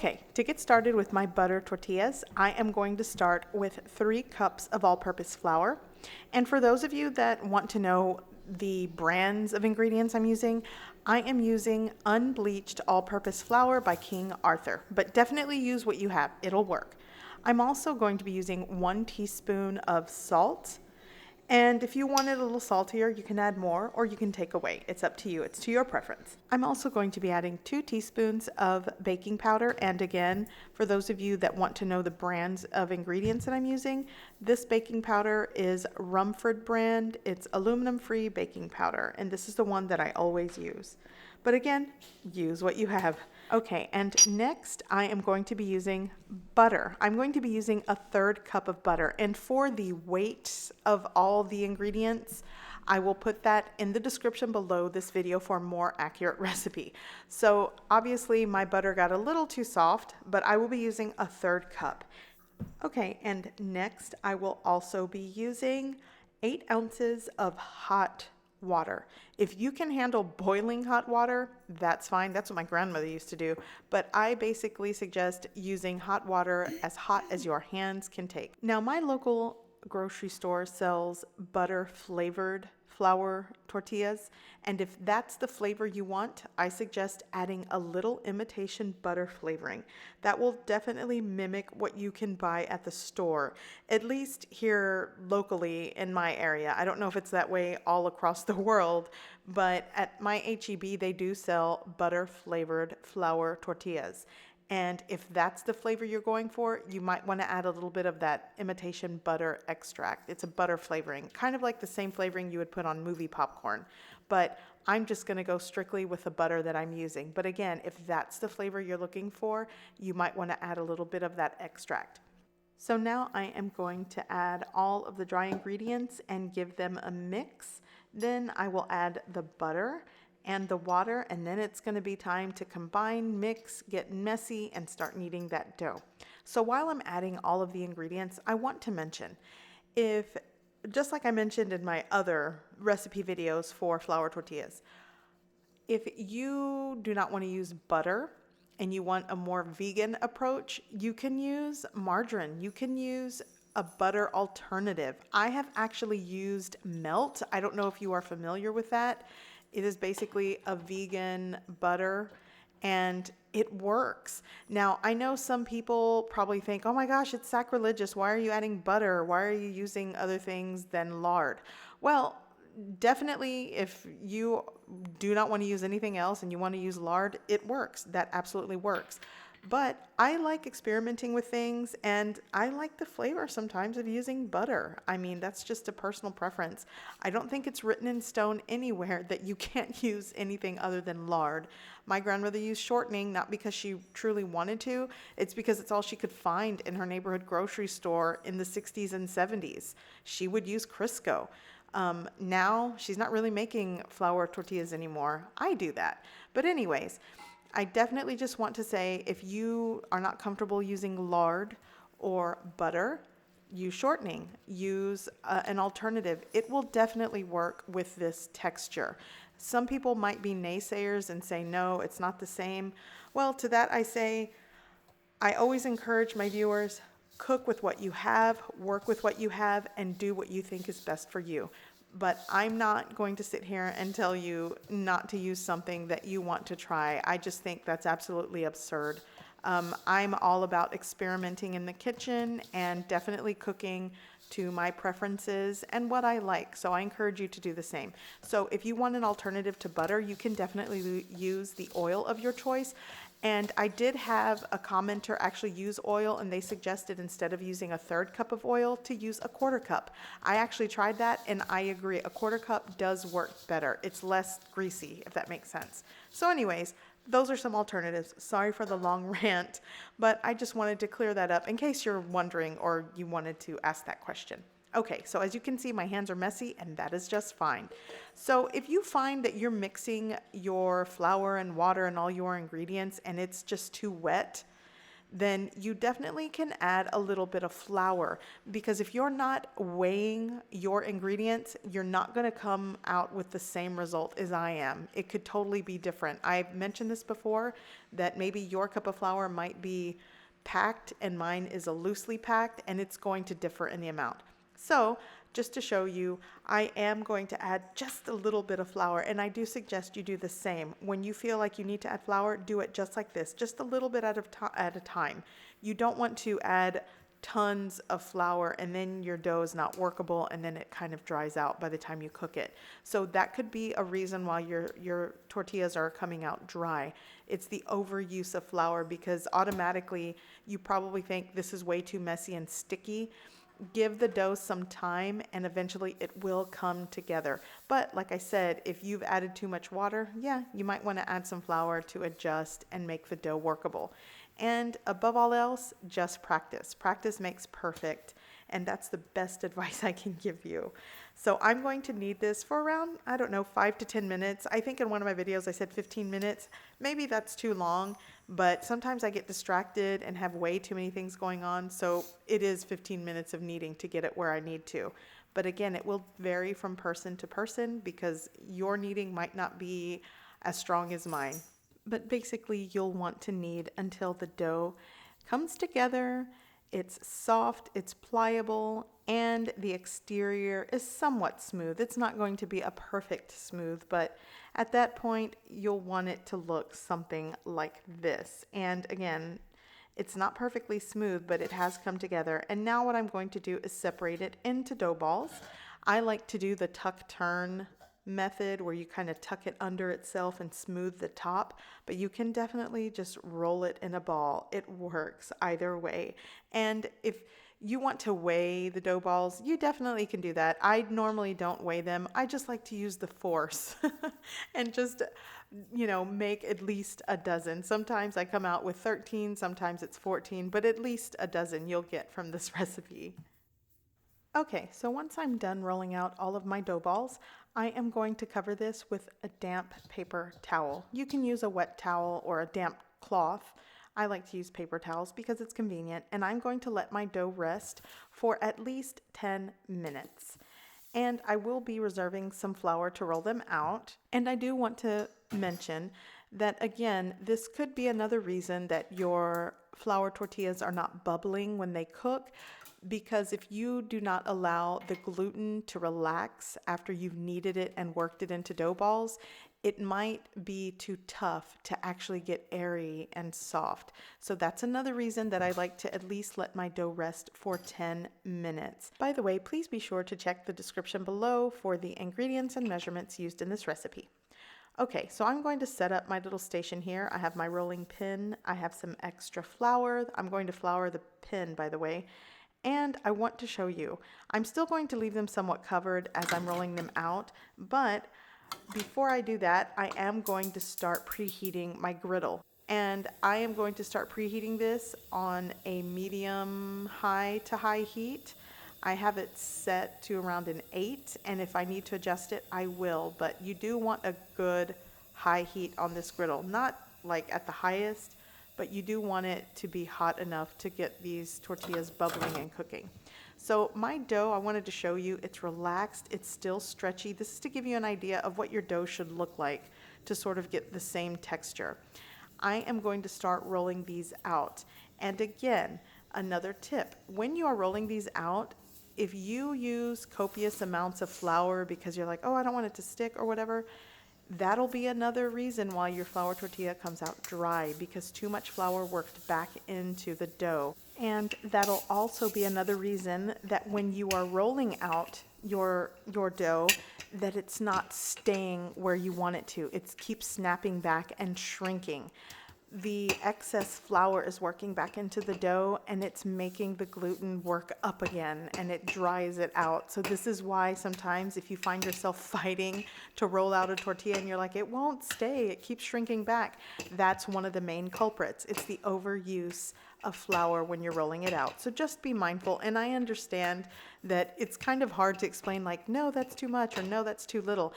Okay, to get started with my butter tortillas, I am going to start with 3 cups of all-purpose flour. And for those of you that want to know the brands of ingredients I'm using, I am using unbleached all-purpose flour by King Arthur, but definitely use what you have, it'll work. I'm also going to be using 1 teaspoon of salt. And if you want it a little saltier, you can add more or you can take away. It's up to you. It's to your preference. I'm also going to be adding 2 teaspoons of baking powder. And again, for those of you that want to know the brands of ingredients that I'm using, this baking powder is Rumford brand. It's aluminum-free baking powder. And this is the one that I always use. But again, use what you have. Okay, and next I am going to be using butter. I'm going to be using a 1/3 cup of butter. And for the weight of all the ingredients, I will put that in the description below this video for a more accurate recipe. So obviously my butter got a little too soft, but I will be using a 1/3 cup. Okay, and next I will also be using 8 ounces of hot water. If you can handle boiling hot water, that's fine. That's what my grandmother used to do. But I basically suggest using hot water as hot as your hands can take. Now, my local grocery store sells butter flavored flour tortillas. And if that's the flavor you want, I suggest adding a little imitation butter flavoring. That will definitely mimic what you can buy at the store, at least here locally in my area. I don't know if it's that way all across the world, but at my HEB, they do sell butter flavored flour tortillas. And if that's the flavor you're going for, you might want to add a little bit of that imitation butter extract. It's a butter flavoring, kind of like the same flavoring you would put on movie popcorn. But I'm just going to go strictly with the butter that I'm using. But again, if that's the flavor you're looking for, you might want to add a little bit of that extract. So now I am going to add all of the dry ingredients and give them a mix. Then I will add the butter and the water, and then it's going to be time to combine, mix, get messy, and start kneading that dough. So while I'm adding all of the ingredients, I want to mention, just like I mentioned in my other recipe videos for flour tortillas, if you do not want to use butter and you want a more vegan approach, you can use margarine. You can use a butter alternative. I have actually used Melt. I don't know if you are familiar with that. It is basically a vegan butter and it works. Now, I know some people probably think, oh my gosh, it's sacrilegious. Why are you adding butter? Why are you using other things than lard? Well, definitely if you do not want to use anything else and you want to use lard, it works. That absolutely works. But I like experimenting with things and I like the flavor sometimes of using butter. I mean, that's just a personal preference. I don't think it's written in stone anywhere that you can't use anything other than lard. My grandmother used shortening, not because she truly wanted to, it's because it's all she could find in her neighborhood grocery store in the 60s and 70s. She would use Crisco. Now she's not really making flour tortillas anymore. I do that. But anyways, I definitely just want to say if you are not comfortable using lard or butter, use shortening, use an alternative. It will definitely work with this texture. Some people might be naysayers and say, no, it's not the same. Well, to that I say, I always encourage my viewers, cook with what you have, work with what you have, and do what you think is best for you. But I'm not going to sit here and tell you not to use something that you want to try. I just think that's absolutely absurd. I'm all about experimenting in the kitchen and definitely cooking to my preferences and what I like. So I encourage you to do the same. So if you want an alternative to butter, you can definitely use the oil of your choice. And I did have a commenter actually use oil, and they suggested instead of using a 1/3 cup of oil to use a 1/4 cup. I actually tried that and I agree, a 1/4 cup does work better. It's less greasy, if that makes sense. So anyways, those are some alternatives. Sorry for the long rant, but I just wanted to clear that up in case you're wondering or you wanted to ask that question. Okay, so as you can see, my hands are messy and that is just fine. So if you find that you're mixing your flour and water and all your ingredients and it's just too wet, then you definitely can add a little bit of flour, because if you're not weighing your ingredients, you're not going to come out with the same result as I am. It could totally be different. I've mentioned this before, that maybe your cup of flour might be packed and mine is a loosely packed, and it's going to differ in the amount. So just to show you, I am going to add just a little bit of flour, and I do suggest you do the same. When you feel like you need to add flour, do it just like this, just a little bit at a time. You don't want to add tons of flour and then your dough is not workable and then it kind of dries out by the time you cook it. So that could be a reason why your tortillas are coming out dry. It's the overuse of flour, because automatically you probably think this is way too messy and sticky. Give the dough some time and eventually it will come together. But like I said, if you've added too much water, yeah, you might want to add some flour to adjust and make the dough workable. And above all else, just practice. Practice makes perfect, and that's the best advice I can give you. So I'm going to knead this for around, I don't know, 5 to 10 minutes. I think in one of my videos I said 15 minutes. Maybe that's too long, but sometimes I get distracted and have way too many things going on. So it is 15 minutes of kneading to get it where I need to. But again, it will vary from person to person, because your kneading might not be as strong as mine. But basically, you'll want to knead until the dough comes together, it's soft, it's pliable, and the exterior is somewhat smooth. It's not going to be a perfect smooth, but at that point, you'll want it to look something like this. And again, it's not perfectly smooth, but it has come together. And now what I'm going to do is separate it into dough balls. I like to do the tuck turn method, where you kind of tuck it under itself and smooth the top, but you can definitely just roll it in a ball. It works either way. And if you want to weigh the dough balls, you definitely can do that. I normally don't weigh them. I just like to use the force and just, make at least a dozen. Sometimes I come out with 13, sometimes it's 14, but at least a dozen you'll get from this recipe. Okay, so once I'm done rolling out all of my dough balls, I am going to cover this with a damp paper towel. You can use a wet towel or a damp cloth. I like to use paper towels because it's convenient, and I'm going to let my dough rest for at least 10 minutes. And I will be reserving some flour to roll them out. And I do want to mention that, again, this could be another reason that your flour tortillas are not bubbling when they cook, because if you do not allow the gluten to relax after you've kneaded it and worked it into dough balls, it might be too tough to actually get airy and soft. So that's another reason that I like to at least let my dough rest for 10 minutes. By the way, please be sure to check the description below for the ingredients and measurements used in this recipe. Okay, so I'm going to set up my little station here. I have my rolling pin. I have some extra flour. I'm going to flour the pin, by the way. And I want to show you, I'm still going to leave them somewhat covered as I'm rolling them out, but before I do that, I am going to start preheating my griddle. And I am going to start preheating this on a medium high to high heat. I have it set to around an 8, and if I need to adjust it, I will. But you do want a good high heat on this griddle, not like at the highest, but you do want it to be hot enough to get these tortillas bubbling and cooking. So my dough, I wanted to show you, it's relaxed, it's still stretchy. This is to give you an idea of what your dough should look like to sort of get the same texture. I am going to start rolling these out. And again, another tip, when you are rolling these out, if you use copious amounts of flour because you're like, oh, I don't want it to stick or whatever, that'll be another reason why your flour tortilla comes out dry, because too much flour worked back into the dough. And that'll also be another reason that when you are rolling out your dough, that it's not staying where you want it to. It keeps snapping back and shrinking. The excess flour is working back into the dough, and it's making the gluten work up again, and it dries it out. So this is why sometimes if you find yourself fighting to roll out a tortilla and you're like, it won't stay, it keeps shrinking back, that's one of the main culprits. It's the overuse of flour when you're rolling it out. So just be mindful. And I understand that it's kind of hard to explain, like, no, that's too much, or no, that's too little.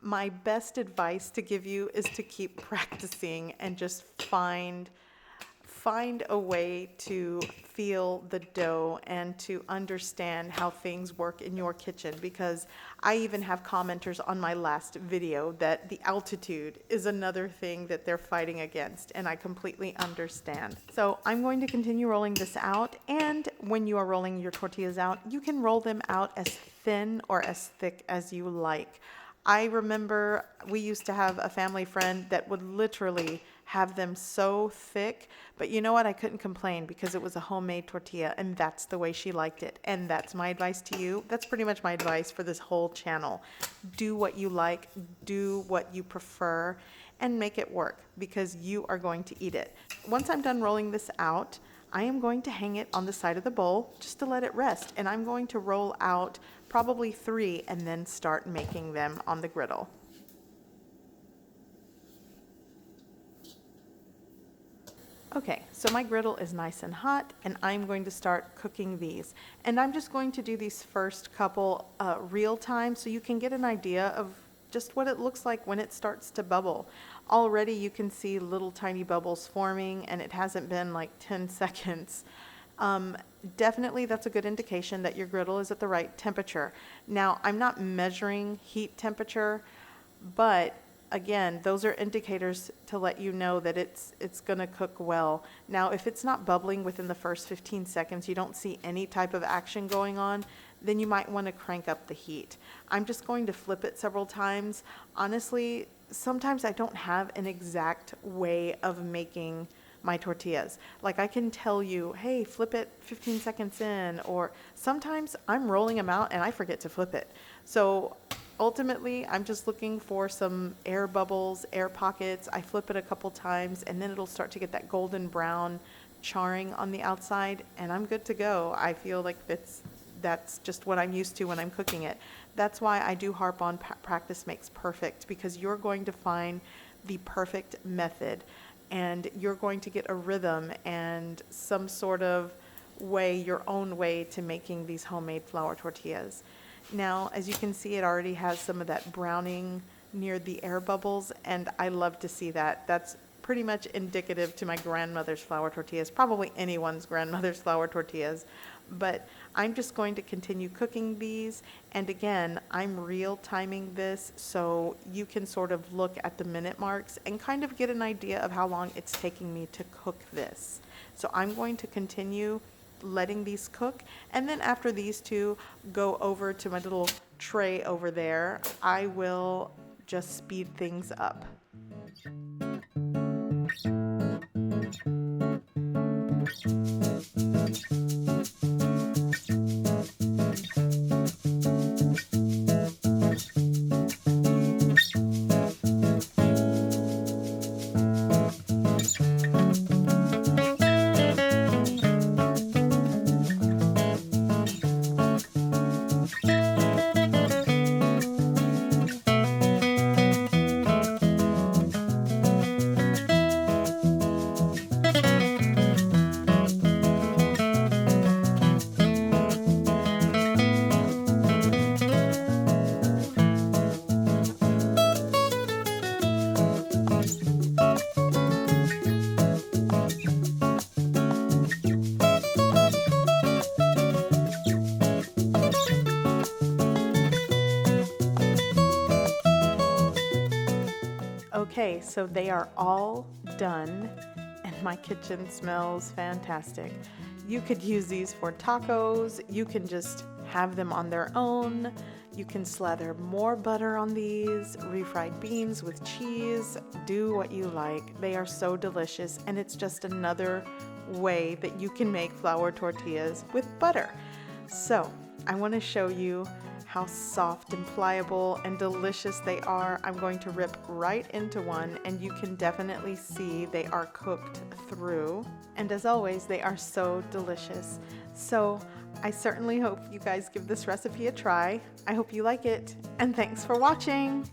My best advice to give you is to keep practicing and just find find a way to feel the dough and to understand how things work in your kitchen, because I even have commenters on my last video that the altitude is another thing that they're fighting against, and I completely understand. So I'm going to continue rolling this out, and when you are rolling your tortillas out, you can roll them out as thin or as thick as you like. I remember we used to have a family friend that would literally have them so thick, but you know what? I couldn't complain because it was a homemade tortilla and that's the way she liked it. And that's my advice to you. That's pretty much my advice for this whole channel. Do what you like, do what you prefer, and make it work because you are going to eat it. Once I'm done rolling this out, I am going to hang it on the side of the bowl just to let it rest, and I'm going to roll out probably 3 and then start making them on the griddle. Okay, so my griddle is nice and hot, and I'm going to start cooking these. And I'm just going to do these first couple real time so you can get an idea of just what it looks like when it starts to bubble. Already you can see little tiny bubbles forming, and it hasn't been like 10 seconds. Definitely that's a good indication that your griddle is at the right temperature. Now, I'm not measuring heat temperature, but again, those are indicators to let you know that it's going to cook well. Now, if it's not bubbling within the first 15 seconds, you don't see any type of action going on, then you might want to crank up the heat. I'm just going to flip it several times. Honestly, sometimes I don't have an exact way of making my tortillas. Like I can tell you, hey, flip it 15 seconds in, or sometimes I'm rolling them out and I forget to flip it. So ultimately, I'm just looking for some air bubbles, air pockets. I flip it a couple times and then it'll start to get that golden brown charring on the outside and I'm good to go. I feel like that's just what I'm used to when I'm cooking it. That's why I do harp on practice makes perfect, because you're going to find the perfect method and you're going to get a rhythm and some sort of way, your own way to making these homemade flour tortillas. Now, as you can see, it already has some of that browning near the air bubbles, and I love to see that. That's pretty much indicative to my grandmother's flour tortillas, probably anyone's grandmother's flour tortillas. But I'm just going to continue cooking these, and again, I'm real timing this so you can sort of look at the minute marks and kind of get an idea of how long it's taking me to cook this. So I'm going to continue letting these cook, and then after these two go over to my little tray over there, I will just speed things up. Okay, so they are all done and my kitchen smells fantastic. You could use these for tacos. You can just have them on their own. You can slather more butter on these, refried beans with cheese. Do what you like. They are so delicious, and it's just another way that you can make flour tortillas with butter. So I want to show you how soft and pliable and delicious they are. I'm going to rip right into one, and you can definitely see they are cooked through. And as always, they are so delicious. So I certainly hope you guys give this recipe a try. I hope you like it, and thanks for watching.